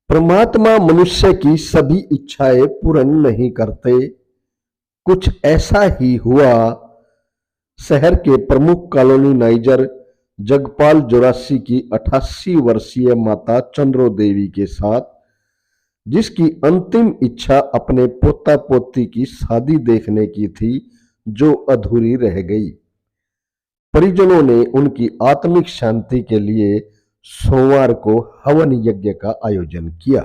परमात्मा मनुष्य की सभी इच्छाएं पूर्ण नहीं करते। कुछ ऐसा ही हुआ शहर के प्रमुख कॉलोनीनाइजर जगपाल जोरासी की 88 वर्षीय माता चंद्रो देवी के साथ, जिसकी अंतिम इच्छा अपने पोता पोती की शादी देखने की थी, जो अधूरी रह गई। परिजनों ने उनकी आत्मिक शांति के लिए सोमवार को हवन यज्ञ का आयोजन किया।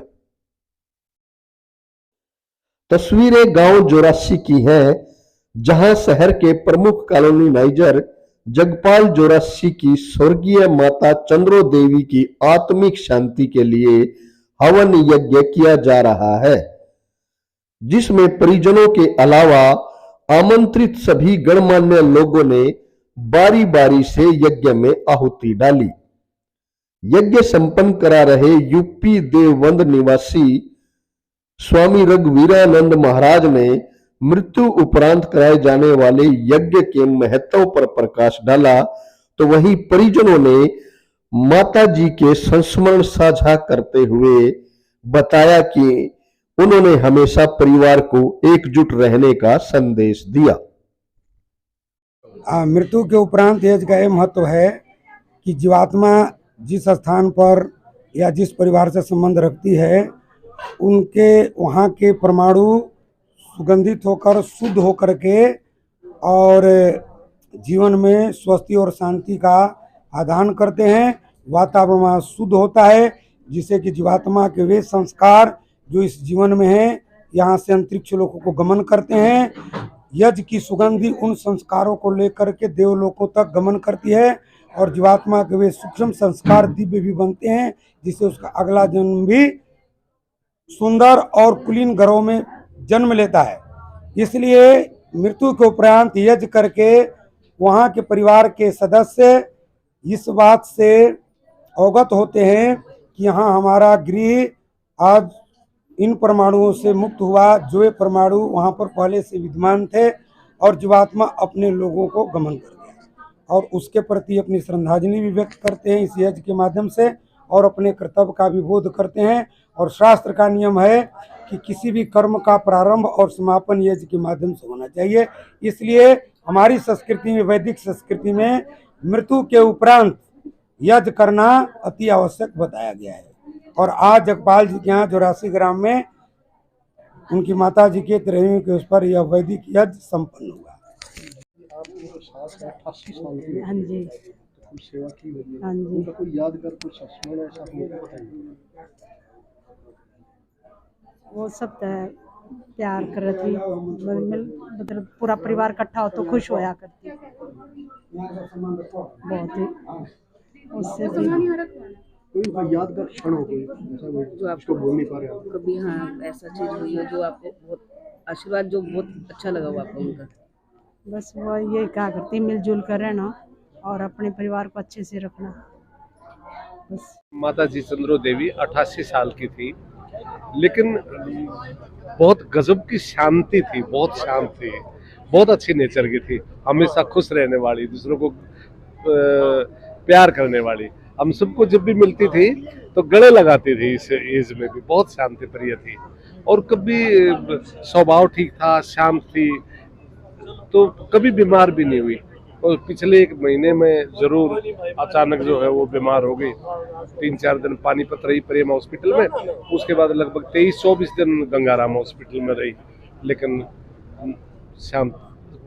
तस्वीरें गांव जोरासी की हैं, जहां शहर के प्रमुख कॉलोनीनाइजर जगपाल जोरासी की स्वर्गीय माता चंद्रो देवी की आत्मिक शांति के लिए हवन यज्ञ किया जा रहा है, जिसमें परिजनों के अलावा आमंत्रित सभी गणमान्य लोगों ने बारी बारी से यज्ञ में आहुति डाली। यज्ञ संपन्न करा रहे यूपी देवबंद निवासी स्वामी रघुवीरानंद महाराज ने मृत्यु उपरांत कराए जाने वाले यज्ञ के महत्व पर प्रकाश डाला, तो वहीं परिजनों ने माता जी के संस्मरण साझा करते हुए बताया कि उन्होंने हमेशा परिवार को एकजुट रहने का संदेश दिया। मृत्यु के उपरांत यज्ञ का यह महत्व है कि जीवात्मा जिस स्थान पर या जिस परिवार से संबंध रखती है, उनके वहाँ के परमाणु सुगंधित होकर शुद्ध होकर के और जीवन में स्वस्ति और शांति का आदान करते हैं। वातावरण शुद्ध होता है, जिससे कि जीवात्मा के वे संस्कार जो इस जीवन में हैं, यहाँ से अंतरिक्ष लोकों को गमन करते हैं। यज्ञ की सुगंधि उन संस्कारों को लेकर के देवलोकों तक गमन करती है और जीवात्मा के वे सूक्ष्म संस्कार दिव्य भी बनते हैं, जिससे उसका अगला जन्म भी सुंदर और कुलीन घरों में जन्म लेता है। इसलिए मृत्यु के उपरांत यज्ञ करके वहाँ के परिवार के सदस्य इस बात से अवगत होते हैं कि यहाँ हमारा गृह आज इन परमाणुओं से मुक्त हुआ, जो ये परमाणु वहाँ पर पहले से विद्यमान थे, और जीवात्मा अपने लोगों को गमन कर गया और उसके प्रति अपनी श्रद्धांजलि भी व्यक्त करते हैं इस यज्ञ के माध्यम से, और अपने कर्तव्य का भी बोध करते हैं। और शास्त्र का नियम है कि किसी भी कर्म का प्रारंभ और समापन यज्ञ के माध्यम से होना चाहिए। इसलिए हमारी संस्कृति में, वैदिक संस्कृति में, मृत्यु के उपरांत यज्ञ करना अति आवश्यक बताया गया है। और आज जगपाल जी के यहाँ जोरासी ग्राम में उनकी माता जी के 13वीं के उस पर यह वैदिक यज्ञ संपन्न हुआ। आपकी सास 88 साल की। हाँ जी, सेवा की हुई है। हाँ जी। उनका कोई यादगार कुछ संस्मरण ऐसा हो तो बताइए। वो सब प्यार कर थी, मतलब पूरा परिवार इकट्ठा हो तो खुश होया करती बहुत ही। उससे कोई यादगार क्षण हो कोई ऐसा जो आपको भूल नहीं पा रहे आप? कभी हाँ ऐसा चीज हुई हो जो आपको बहुत आशीर्वाद जो बहुत अच्छा लगा हो आपको उनका? बस वो ये कहा करती, मिलजुल कर रहना और अपने परिवार को अच्छे से रखना, बस। माता जी चंद्रो देवी 88 साल की थी, लेकिन बहुत गजब की शांति थी, बहुत शांत थी, बहुत अच्छी नेचर की थी, हमेशा खुश रहने वाली, दूसरों को प्यार करने वाली। हम सबको जब भी मिलती थी तो गले लगाती थी। इस एज में भी बहुत शांति प्रिय थी और कभी स्वभाव ठीक था, शांत थी, तो कभी बीमार भी नहीं हुई। और पिछले 1 महीने में जरूर अचानक जो है वो बीमार हो गई। 3-4 दिन पानीपत रही प्रेम हॉस्पिटल में, उसके बाद लगभग 23-24 दिन गंगाराम हॉस्पिटल में रही, लेकिन शांत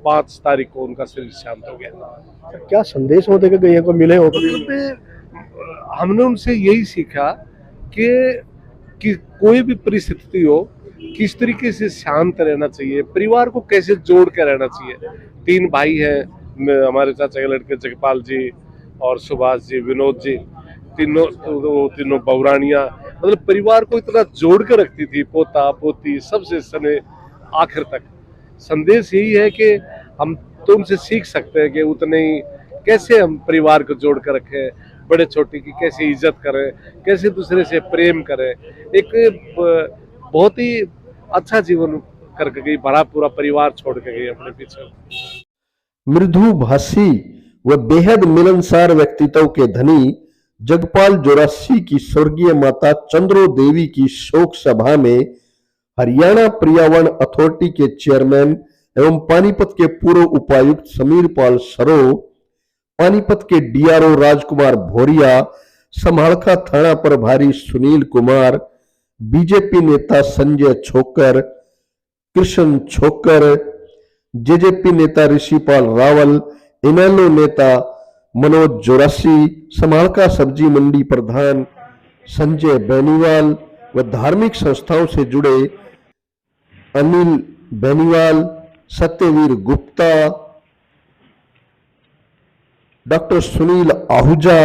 5 तारीख को उनका शरीर शांत हो गया। क्या संदेश हो देकर गए को मिले हो कभी? हमने उनसे यही सीखा कि कोई भी परिस्थिति हो, किस तरीके से शांत रहना चाहिए, परिवार को कैसे जोड़ के रहना चाहिए। 3 भाई हैं, हमारे चाचा के लड़के जगपाल जी और सुभाष जी, विनोद जी, तीनों बहुरानियां, मतलब परिवार को इतना जोड़ के रखती थी, पोता पोती सबसे सने आखिर तक। संदेश यही है कि हम तो उनसे सीख सकते हैं कि उतने ही कैसे हम परिवार को जोड़ कर रखें, बड़े छोटे की कैसे इज्जत करें, कैसे दूसरे से प्रेम करें। एक बहुत ही अच्छा जीवन करके गई, बड़ा पूरा परिवार छोड़ के गई अपने पीछे। मृदुभाषी व बेहद मिलनसार व्यक्तित्व के धनी जगपाल जोरासी की स्वर्गीय माता चंद्रो देवी की शोक सभा में हरियाणा पर्यावरण अथॉरिटी के चेयरमैन एवं पानीपत के पूर्व उपायुक्त समीर पाल सरो, पानीपत के डीआरओ राजकुमार भोरिया, समालखा थाना प्रभारी सुनील कुमार, बीजेपी नेता संजय छोकर, कृष्ण छोकर, जेजेपी नेता ऋषिपाल रावल, इनेलो नेता मनोज जोरासी, समालखा सब्जी मंडी प्रधान संजय बेनीवाल व धार्मिक संस्थाओं से जुड़े अनिल बेनीवाल, सत्यवीर गुप्ता, डॉक्टर सुनील आहूजा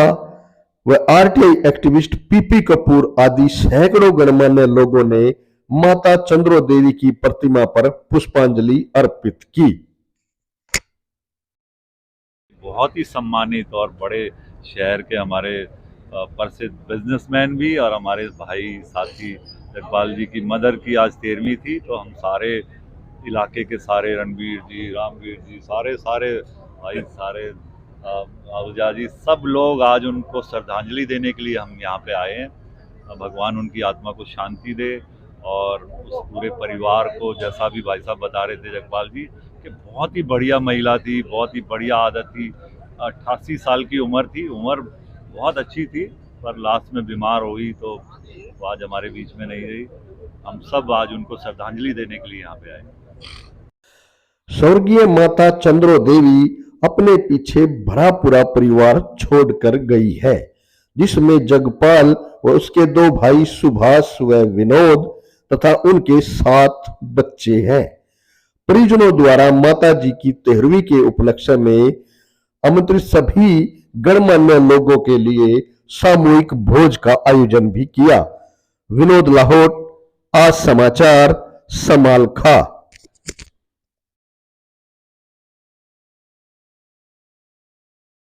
व आरटीआई एक्टिविस्ट पीपी कपूर आदि सैकड़ों गणमान्य लोगों ने माता चंद्रो देवी की प्रतिमा पर पुष्पांजलि अर्पित की। बहुत ही सम्मानित और बड़े शहर के हमारे प्रसिद्ध बिजनेसमैन भी और हमारे भाई साथी जगपाल जी की मदर की आज 13वीं थी, तो हम सारे इलाके के सारे रणवीर जी, रामवीर जी, सारे भाई, सारे आहूजा जी, सब लोग आज उनको श्रद्धांजलि देने के लिए हम यहाँ पे आए हैं। भगवान उनकी आत्मा को शांति दे और उस पूरे परिवार को, जैसा भी भाई साहब बता रहे थे जगपाल जी, कि बहुत ही बढ़िया महिला थी, बहुत ही बढ़िया आदत थी। 88 साल की उम्र थी, उम्र बहुत अच्छी थी, पर लास्ट में बीमार हो गई तो आज हमारे बीच में नहीं रही। हम सब आज उनको श्रद्धांजलि देने के लिए यहाँ पे आए। स्वर्गीय माता चंद्रो देवी अपने पीछे भरा पूरा परिवार छोड़कर गई है, जिसमें जगपाल व उसके 2 भाई सुभाष व विनोद तथा उनके 7 बच्चे हैं। परिजनों द्वारा माता जी की 13वीं के उपलक्ष्य में आमंत्रित सभी गणमान्य लोगों के लिए सामूहिक भोज का आयोजन भी किया। विनोद लाहौट, आज समाचार, समालखा।